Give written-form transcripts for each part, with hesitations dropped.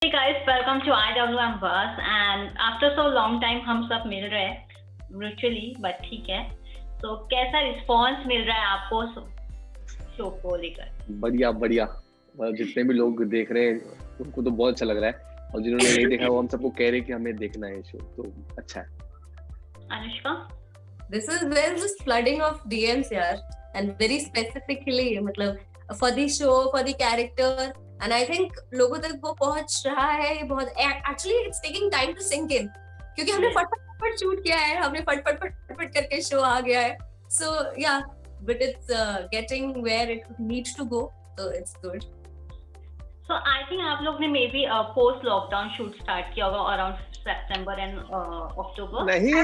Hey guys, welcome to IWM Bus and after so long time हम सब मिल रहे हैं virtually but ठीक है. तो कैसा रिस्पॉन्स मिल रहा है आपको शो को लेकर? बढ़िया बढ़िया। जितने भी लोग देख रहे हैं उनको तो बहुत अच्छा लग रहा है और जिन्होंने नहीं देखा वो हम सबको कह रहे हैं कि हमें देखना है शो, तो अच्छा है। Anushka, there's this flooding of DMs यार, and very specifically मतलब for the show, for the character, and I think लोगों तक वो पहुंच रहा है। ये बहुत actually it's taking time to sink in क्योंकि हमने फटाफट शूट किया है, हमने फटाफट करके शो आ गया है। So yeah, but it's getting where it needs to go, so it's good. So I think आप लोग ने maybe post lockdown shoot start किया होगा around September and October. नहीं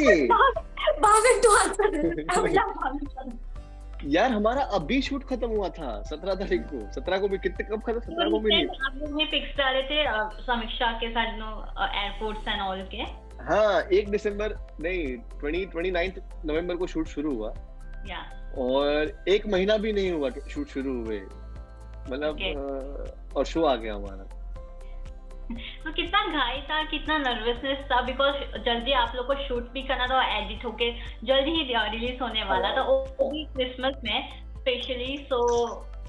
भागन तो आंसर यार, हमारा अभी शूट खत्म हुआ था 17 तारीख को। 17 को भी कितने कब खत्म? 17 को भी नहीं। आप लोग ने पिक्स डाले थे समीक्षा के साथ एयरपोर्ट्स एंड ऑल के। हाँ, 1 दिसंबर नहीं 29 नवंबर को शूट शुरू हुआ और 1 महीना भी नहीं हुआ शूट शुरू हुए, मतलब और शो आ गया हमारा। तो कितना घाई था, कितना नर्वसनेस था, बिकॉज जल्दी आप लोग को शूट भी करना था और एडिट होके जल्दी ही रिलीज होने वाला था, वो भी क्रिसमस में स्पेशली। सो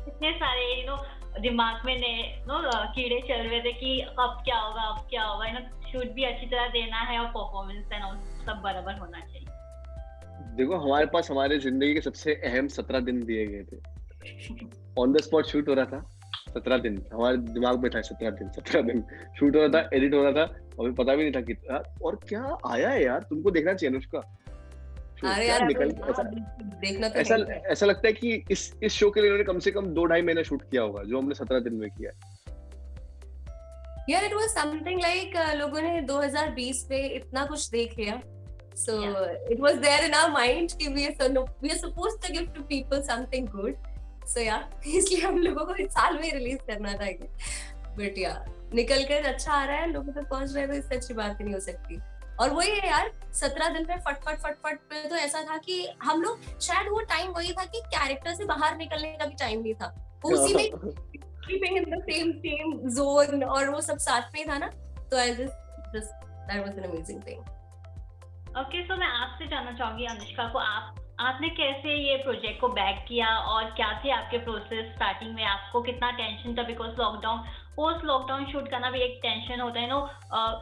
इतने सारे दिमाग में कीड़े चल रहे थे कि अब क्या होगा, शूट भी अच्छी तरह देना है और परफॉर्मेंस एंड सब बराबर होना चाहिए। देखो, हमारे पास हमारे जिंदगी के सबसे अहम 17 दिन दिए गए थे। ऑन द स्पॉट शूट हो रहा था 17 दिन, हमारे दिमाग में था 17 दिन शूट हो रहा था, एडिट हो रहा था और पता भी नहीं था कितना और क्या आया है। यार तुमको देखना चाहिए अनुष्का। अरे यार निकल देखना तो ऐसा लगता है कि इस शो के लिए उन्होंने कम से कम 2-2.5 महीने शूट किया होगा जो हमने 17 दिन में किया है। यार इट वाज समथिंग लाइक लोगों ने 2020 में इतना कुछ देख लिया, so it was there in our mind कि we are supposed to give to people something good. So yeah, इसलिए हम लोगों को इस साल में रिलीज करना था। बट यार निकल कर अच्छा आ रहा है, लोगों तक पहुंच रहे हैं, तो इससे अच्छी बात नहीं हो सकती। और वही है यार, 17 दिन में फटफट में तो ऐसा था कि हम लोग शायद वो टाइम वही था कि कैरेक्टर से बाहर निकलने का भी टाइम नहीं था, उसी में keeping in the same zone और वो सब साथ में था ना, तो I just that was an amazing thing. Okay, so मैं आपसे जानना चाहूंगी अनुष्का को, आपने कैसे ये प्रोजेक्ट को बैक किया और क्या थे आपके प्रोसेस स्टार्टिंग में? आपको कितना टेंशन था, बिकॉज पोस्ट लॉकडाउन शूट करना भी एक टेंशन होता है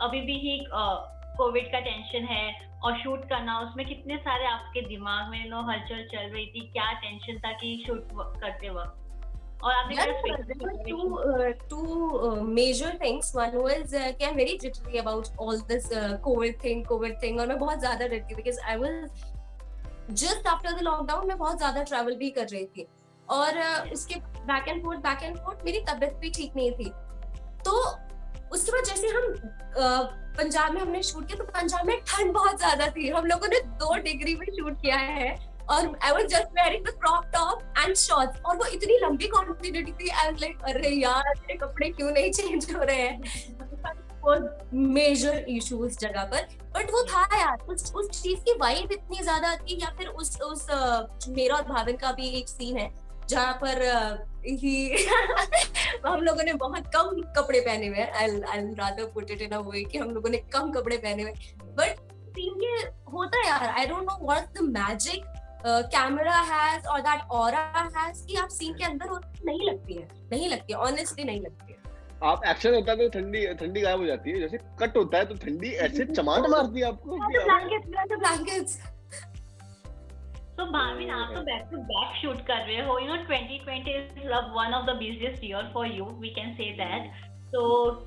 अभी भी ही कोविड का टेंशन है और शूट करना, उसमें कितने सारे आपके दिमाग में हलचल चल रही थी, क्या टेंशन था कि शूट करते वक्त? और आपने two major things. One was कि I'm very jittery about all this COVID thing और मैं बहुत ज्यादा डरती थी because I was just after the lockdown मैं बहुत ज्यादा travel भी कर रही थी और उसके back and forth मेरी तबीयत भी ठीक नहीं थी। तो उसके बाद जैसे हम पंजाब में हमने शूट किया तो पंजाब में ठंड बहुत ज्यादा थी, हम लोगों ने 2 डिग्री में शूट किया है और I was just wearing the crop top and shorts और वो इतनी लंबी क्वांटिटी थी। I was like अरे यार मेरे कपड़े क्यों नहीं चेंज हो रहे हैं। वो मेजर इशू उस जगह पर, बट वो था यार उस चीज की वाइब इतनी ज्यादा थी। या फिर उस मेरा और भाविन का भी एक सीन है जहाँ पर हम लोगों ने बहुत कम कपड़े पहने हुए हैं। I'll rather put it in a way कि हम लोगों ने कम कपड़े पहने हुए, बट सीन ये होता है यार, I don't know what the magic camera has और दैट ऑरा हैज कि आप सीन के अंदर हो नहीं लगती है ऑनेस्टली नहीं लगती है। आप एक्शन होता है तो ठंडी गायब हो जाती है, जैसे कट होता है तो ठंडी ऐसे चमाट मारती है आपको। ब्लैंकेट्स। तो भाविन, आप तो बैक टू बैक शूट कर रहे हो, 2020 is one of the busiest year for you, we can say that. तो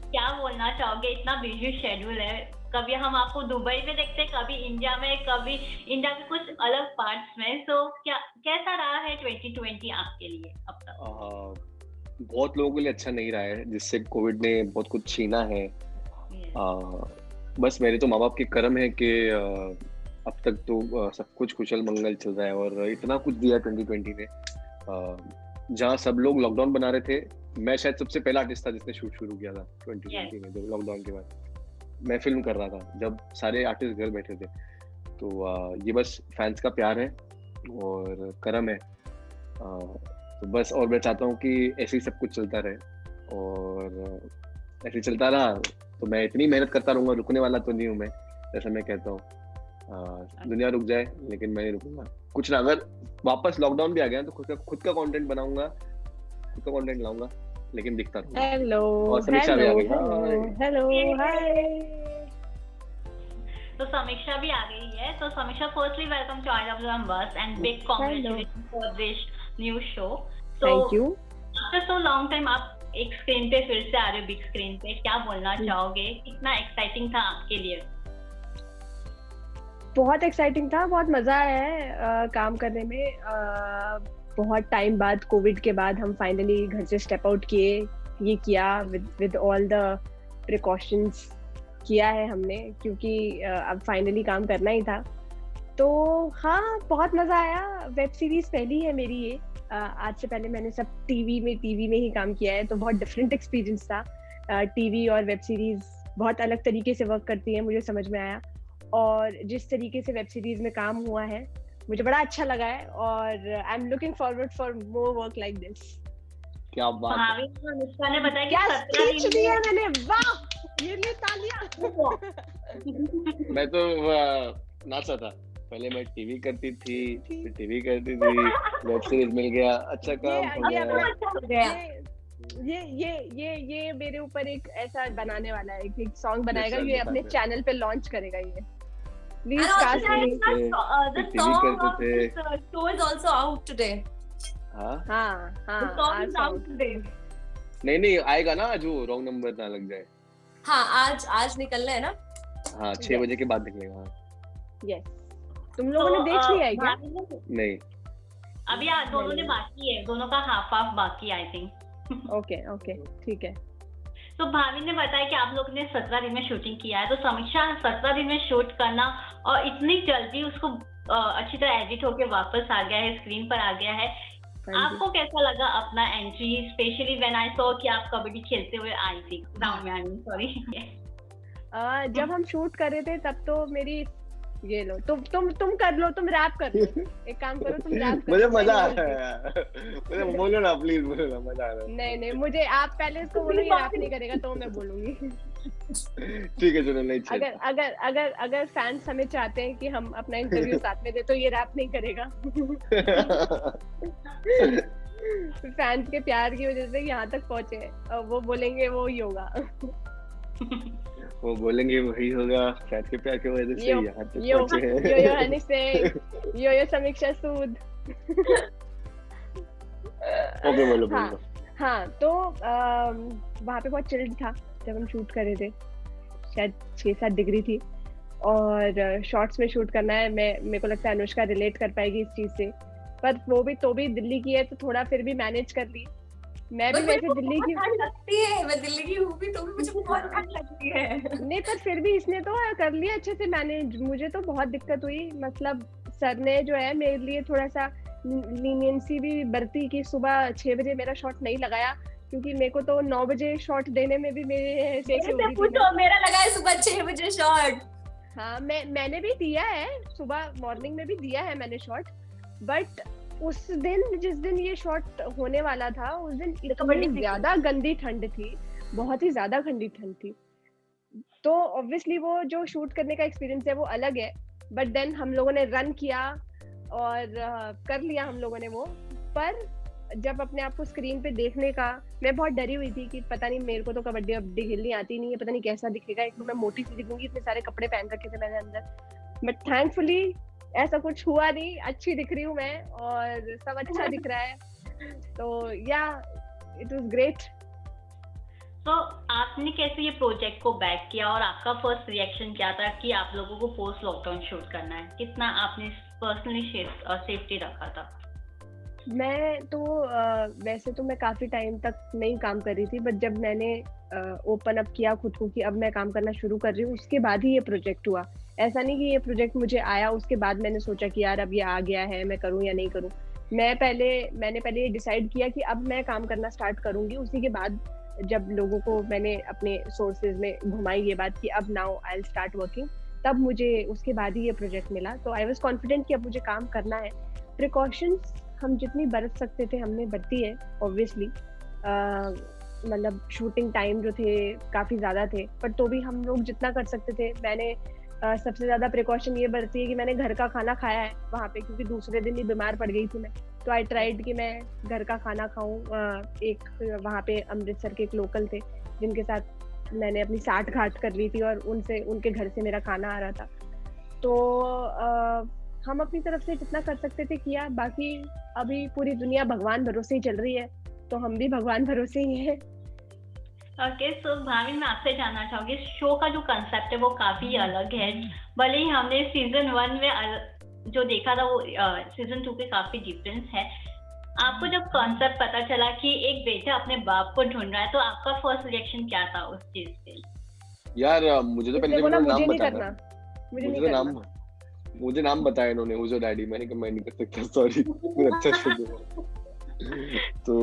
क्या बोलना चाहोगे? इतना बिजी शेड्यूल है, कभी हम आपको दुबई में देखते हैं, कभी इंडिया में, कभी इंडिया के कुछ अलग पार्ट्स में। तो कैसा रहा है 2020 आपके लिए अब तक? बहुत लोगों के लिए अच्छा नहीं रहा है, जिससे कोविड ने बहुत कुछ छीना है। बस मेरे तो माँ बाप के कर्म है कि अब तक तो सब कुछ कुशल मंगल चल रहा है और इतना कुछ दिया 2020 ने। जहाँ सब लोग लॉकडाउन बना रहे थे, मैं शायद सबसे पहला आर्टिस्ट था जिसने शूट शुरू किया था 2020 में। जब लॉकडाउन के बाद मैं फिल्म कर रहा था, जब सारे आर्टिस्ट घर बैठे थे। तो ये बस फैंस का प्यार है और कर्म है। तो बस, और मैं चाहता हूँ कि ऐसे ही सब कुछ चलता रहे और ऐसे चलता रहा तो मैं इतनी मेहनत करता रहूंगा, रुकने वाला तो नहीं हूँ मैं, जैसा मैं कहता हूँ। दुनिया रुक जाए लेकिन मैं नहीं रुकूंगा। कुछ ना, अगर वापस लॉकडाउन भी आ गया तो खुद का कंटेंट बनाऊंगा, खुद का कंटेंट लाऊंगा, लेकिन दिखता रहूंगा। हेलो और समीक्षा भी आ गई। Hello hi. तो समीक्षा भी आ गई है। तो समीक्षा, फर्स्टली वेलकम टू IWM बस and big congratulation for this new show. Thank you. After so long time आप एक स्क्रीन पे फिर से आ रहे हो, बिग स्क्रीन पे, क्या बोलना चाहोगे? कितना एक्साइटिंग था आपके लिए? बहुत एक्साइटिंग था, बहुत मजा आया है काम करने में। बहुत टाइम बाद, कोविड के बाद हम फाइनली घर से स्टेप आउट किए, ये किया विद ऑल द प्रिकॉशंस किया है हमने, क्योंकि अब फाइनली काम करना ही था। तो हाँ, बहुत मजा आया। वेब सीरीज पहली है मेरी ये। आज से पहले मैंने सब टीवी में ही काम किया है, तो बहुत डिफरेंट एक्सपीरियंस था। टीवी और वेब सीरीज बहुत अलग तरीके से वर्क करती है, मुझे समझ में आया। और जिस तरीके से वेब सीरीज में काम हुआ है मुझे बड़ा अच्छा लगा है, और I am looking forward for more work like this. क्या बात है। अनुष्का ने बताया कि क्या 17 स्पीच दिन दिया मैंने, वाह! ये ले तालियां। मैं तो नाचा था। पहले मैं टीवी करती थी, फिर टीवी करती थी, वेब सीरीज मिल गया, अच्छा काम हो गया। ये मेरे ऊपर एक ऐसा बनाने वाला है, एक सॉन्ग बनाएगा, ये अपने Yes, चैनल पे लॉन्च करेगा ये। Please And also cast there me. is the TV song करते of थे। this show is also out today. हाँ हाँ The song हाँ is out today. नहीं आएगा ना, जो रॉन्ग नंबर ना लग जाए। हाँ, आज निकलना है ना? हाँ 6 बजे के बाद निकलेगा। यस। तुम लोगों ने देख लिया है क्या? नहीं, अभी दोनों ने बाकी है, दोनों का हाफ बाकी आई थिंक। ओके ठीक है। तो भाभी ने बताया कि आप लोग ने 17 दिन में शूटिंग किया है। तो समीक्षा, 17 दिन में शूट करना और इतनी जल्दी उसको अच्छी तरह एडिट होके वापस आ गया है, स्क्रीन पर आ गया है, आपको कैसा लगा अपना entry? Specially when I saw कि आप कबड्डी खेलते हुए आई थी ग्राउंड में। I mean sorry. जब हम शूट कर रहे थे तब तो मेरी ये लो, तुम कर लो, तुम रैप कर लो। एक काम करो, तुम रैप करो। मुझे मजा आ रहा है यार। मुझे बोलो ना प्लीज, बोलो ना, मजा आ रहा है। नहीं, मुझे आप पहले इसको बोलो, ये रैप नहीं करेगा तो मैं बोलूंगी। ठीक है चलो, नहीं चाहिए। अगर फैंस हमें चाहते हैं कि हम अपना इंटरव्यू साथ में दे, तो ये रैप नहीं करेगा। फैंस के प्यार की वजह से यहाँ तक पहुंचे हैं, और वो बोलेंगे वो ही होगा। वो बोलेंगे वही होगा, फैंस के प्यार की वजह से यहाँ तक पहुंचे हैं। यो हनी सिंह, यो समीक्षा सूद। ओके बोलो। हाँ, तो वहाँ पे बहुत चिल्ड था जब हम शूट कर रहे थे, शायद 6-7 डिग्री थी, और शॉर्ट्स में शूट करना है। मेरे को लगता है अनुष्का रिलेट कर पाएगी इस चीज से, पर वो भी दिल्ली की है, तो थोड़ा फिर भी मैनेज कर ली। मैं भी वैसे दिल्ली की लगती है, मैं दिल्ली की हूँ भी, तो भी मुझे बहुत ठंड लगती है। नहीं, पर फिर भी इसने तो कर लिया अच्छे से मैनेज। मुझे तो बहुत दिक्कत हुई, मतलब सर ने जो है मेरे लिए थोड़ा सा लीनियंसी भी बरती कि सुबह 6 बजे मेरा शॉट नहीं लगाया, क्योंकि मेरे को तो 9 बजे शॉट देने में भी मेरे से मेरा लगा है सुबह 6 बजे शॉट। हाँ, मैंने भी दिया है, सुबह मॉर्निंग में भी दिया है मैंने शॉट, बट उस दिन जिस दिन ये शॉट होने वाला था, उस दिन इतनी ज्यादा गंदी ठंड थी, बहुत ही ज्यादा गंदी ठंड थी। तो ऑब्वियसली वो जो शूट करने का एक्सपीरियंस है वो अलग है, बट देन हम लोगों ने रन किया और कर लिया हम लोगों ने वो। पर जब अपने आप को स्क्रीन पे देखने का, मैं बहुत डरी हुई थी कि पता नहीं, मेरे को तो कबड्डी खेलनी आती नहीं है, पता नहीं कैसा दिखेगा, एक तो मैं मोटी सी दिखूंगी, इतने सारे कपड़े पहन रखे थे मैंने अंदर, बट थैंकफुली ऐसा कुछ हुआ नहीं, अच्छी दिख रही हूँ मैं और सब अच्छा दिख रहा है। तो या इट वाज ग्रेट। तो आपने कैसे ये प्रोजेक्ट को बैक किया और आपका फर्स्ट रिएक्शन क्या था कि आप लोगों को पोस्ट लॉकडाउन शूट करना है? कितना आपने पर्सनली सेफ्टी रखा था? मैं तो वैसे तो मैं काफी टाइम तक नहीं काम कर रही थी, बट जब मैंने ओपन अप किया खुद को कि अब मैं काम करना शुरू कर रही हूँ, उसके बाद ही ये प्रोजेक्ट हुआ। ऐसा नहीं कि ये प्रोजेक्ट मुझे आया उसके बाद मैंने सोचा कि यार अब ये आ गया है, मैं करूँ या नहीं करूँ। मैंने पहले ये डिसाइड किया कि अब मैं काम करना स्टार्ट करूंगी। उसी के बाद जब लोगों को मैंने अपने सोर्सेज में घुमाई ये बात कि अब now I will start working, तब मुझे उसके बाद ही ये प्रोजेक्ट मिला। तो आई वाज कॉन्फिडेंट कि अब मुझे काम करना है। प्रिकॉशंस हम जितनी बरत सकते थे हमने बरती है ऑब्वियसली। मतलब शूटिंग टाइम जो थे काफी ज्यादा थे, पर तो भी हम लोग जितना कर सकते थे। मैंने सबसे ज्यादा प्रिकॉशन ये बरती है कि मैंने घर का खाना खाया है वहाँ पे, क्योंकि दूसरे दिन ही बीमार पड़ गई थी मैं। तो आई ट्राइड कि मैं घर का खाना खाऊं। एक वहाँ पे अमृतसर के एक लोकल थे जिनके साथ मैंने अपनी साठ घाट कर ली थी, और उनके घर से मेरा खाना आ रहा था। तो हम अपनी तरफ से जितना कर सकते थे किया। बाकी अभी पूरी दुनिया भगवान भरोसे ही चल रही है, तो हम भी भगवान भरोसे ही हैं। ओके, सो भाविन मैं आपसे जानना चाहूंगी, शो का जो कंसेप्ट है वो काफी अलग है। भले ही हमने सीजन 1 में जो देखा था वो सीजन 2 पे काफी डिफरेंस है। आपको जब कॉन्सेप्ट पता चला कि एक बेटा अपने बाप को ढूंढ रहा है, तो आपका फर्स्ट रिएक्शन क्या था उस चीज पे? यार मुझे तो पहले बोला नाम मुझे नहीं बताया करना, था। मुझे नहीं करना। मुझे नाम बताया इन्होंने, हुज योर डैडी। मैंने कहा मैं नहीं कर सकता, सॉरी। मुझे अच्छा शो तो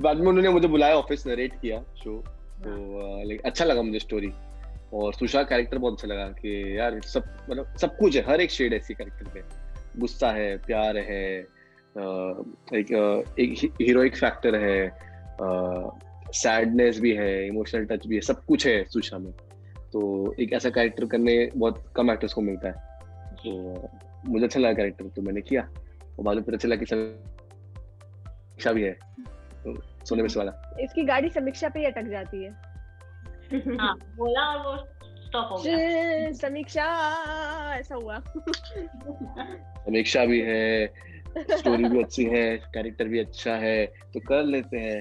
बाद में उन्होंने मुझे बुलाया, ऑफिस नरेट किया शो। तो लाइक अच्छा लगा मुझे स्टोरी, और सुशा कैरेक्टर बहुत अच्छा लगा कि यार सब मतलब सब कुछ है, हर एक शेड है इसी कैरेक्टर पे। गुस्सा है, प्यार है, एक हीरोइक फैक्टर है, सैडनेस भी है, इमोशनल टच भी है, सब कुछ है सुशा में। तो एक ऐसा कैरेक्टर करने बहुत कम एक्टर्स को मिलता है। तो मुझे अच्छा लगा कैरेक्टर, तो मैंने किया। और बाद में पता चला कि समीक्षा भी है, तो सोने में वाला। इसकी गाड़ी समीक्षा पे ही अटक जाती है। हाँ, बोला और वो स्टॉप हो गया। समीक्षा, ऐसा हुआ। समीक्षा भी है, स्टोरी भी अच्छी है, कैरेक्टर भी अच्छा है, तो कर लेते हैं।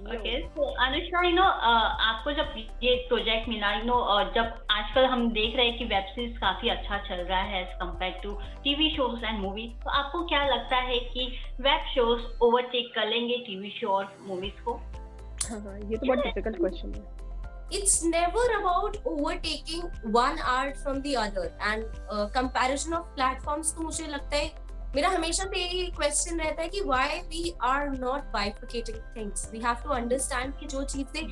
ओके, तो अनुष्का, आपको जब ये प्रोजेक्ट मिला, जब आजकल हम देख रहे हैं कि वेब सीरीज काफी अच्छा चल रहा है as compare to TV shows and movie, तो आपको क्या लगता है कि वेब शोज ओवरटेक कर लेंगे टीवी शो और मूवीज को? ये तो बहुत डिफिकल्ट क्वेश्चन है। It's never about overtaking one art from the other and comparison of platforms। तो मुझे लगता है मेरा हमेशा से यही क्वेश्चन रहता है कि why we are not bifurcating things। We have to understand कि जो चीजें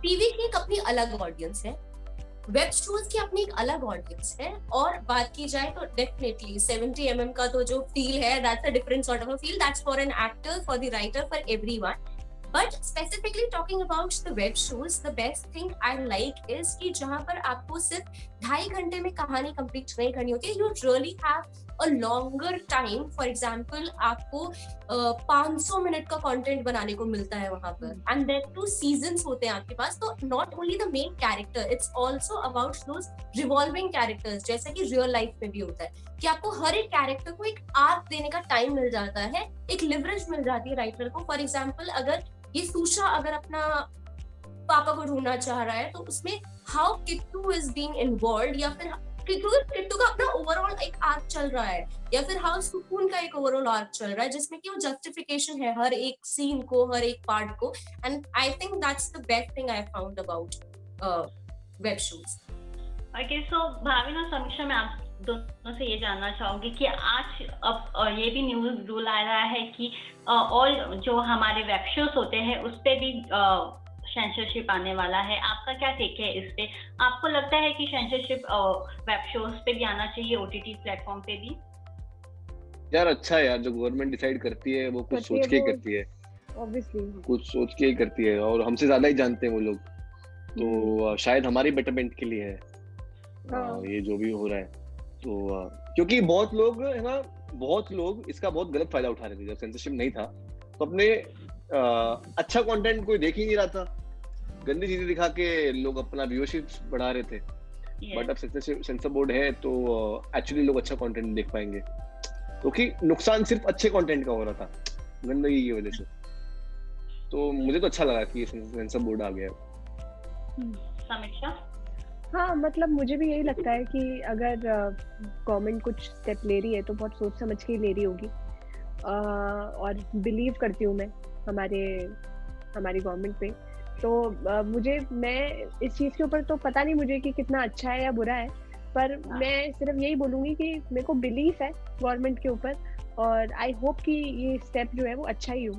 टीवी की एक अपनी अलग ऑडियंस है, वेब शोज की अपनी एक अलग ऑडियंस है, और बात की जाए तो डेफिनेटली 70mm का तो जो फील है, that's a different sort of a feel, that's for an actor, for the writer, for everyone। But specifically talking about the web shows, the best thing I like is कि जहाँ पर आपको सिर्फ 2.5 घंटे में कहानी कंप्लीट नहीं करनी होती है, you really have a longer time। For example, आपको 500 मिनट का कंटेंट बनाने को मिलता है वहाँ पर, and then 2 seasons होते हैं आपके पास। तो not only the main character, it's also about those revolving characters, जैसा कि रियल लाइफ में भी होता है कि आपको हर एक कैरेक्टर को एक आर्क देने का टाइम मिल जाता है, एक लिवरेज मिल जाती है राइटर को। फॉर एग्जाम्पल, अगर ये सुशा अगर अपना पापा को ढूंढना चाह रहा है, तो उसमें how Kittu is being involved, या फिर किट्टू का अपना ओवरऑल एक आर्क चल रहा है, या फिर हाउ सुकून का एक ओवरऑल आर्क चल रहा है, जिसमें कि वो जस्टिफिकेशन है हर एक सीन को, हर एक पार्ट को। And I think that's the best thing I found about web shows. Okay, so Bhavin और समीक्षा, मैं आप दोनों से ये जानना चाहूंगी कि आज अब ये भी न्यूज रूल आ रहा है कि और जो हमारे वेब शोज होते हैं उस पे भी सेंसरशिप आने वाला है। आपका क्या टेक है इस पे? आपको लगता है कि सेंसरशिप वेब शोज पे भी आना चाहिए, ओटीटी प्लेटफॉर्म पे भी? यार अच्छा है यार, जो गवर्नमेंट डिसाइड करती है वो कुछ सोच के ही करती है, ऑब्वियसली कुछ सोच के ही करती है, और हमसे ज्यादा ही जानते हैं वो लोग। तो शायद हमारी बेटरमेंट के लिए है ये जो भी हो रहा है। तो क्योंकि बहुत लोग है ना, बहुत लोग इसका बहुत गलत फायदा उठा रहे थे जब सेंसरशिप नहीं था, तो अपने अच्छा कंटेंट कोई देख ही नहीं रहा था, गंदी चीजें दिखा के लोग अपना व्यूअरशिप बढ़ा रहे थे। बट अब सेंसर बोर्ड है तो एक्चुअली लोग अच्छा कंटेंट देख पाएंगे, क्योंकि नुकसान सिर्फ अच्छे कंटेंट का हो रहा था गंदगी की वजह से। तो मुझे तो अच्छा लगा कि सेंसर बोर्ड आ गया। समीक्षा? हाँ, मतलब मुझे भी यही लगता है कि अगर गवर्नमेंट कुछ स्टेप ले रही है तो बहुत सोच समझ के ले रही होगी, और बिलीव करती हूँ मैं हमारी गवर्नमेंट पे। तो मैं इस चीज़ के ऊपर तो पता नहीं मुझे कि कितना अच्छा है या बुरा है, पर मैं सिर्फ यही बोलूँगी कि मेरे को बिलीफ है गवर्नमेंट के ऊपर, और आई होप कि ये स्टेप जो है वो अच्छा ही हो।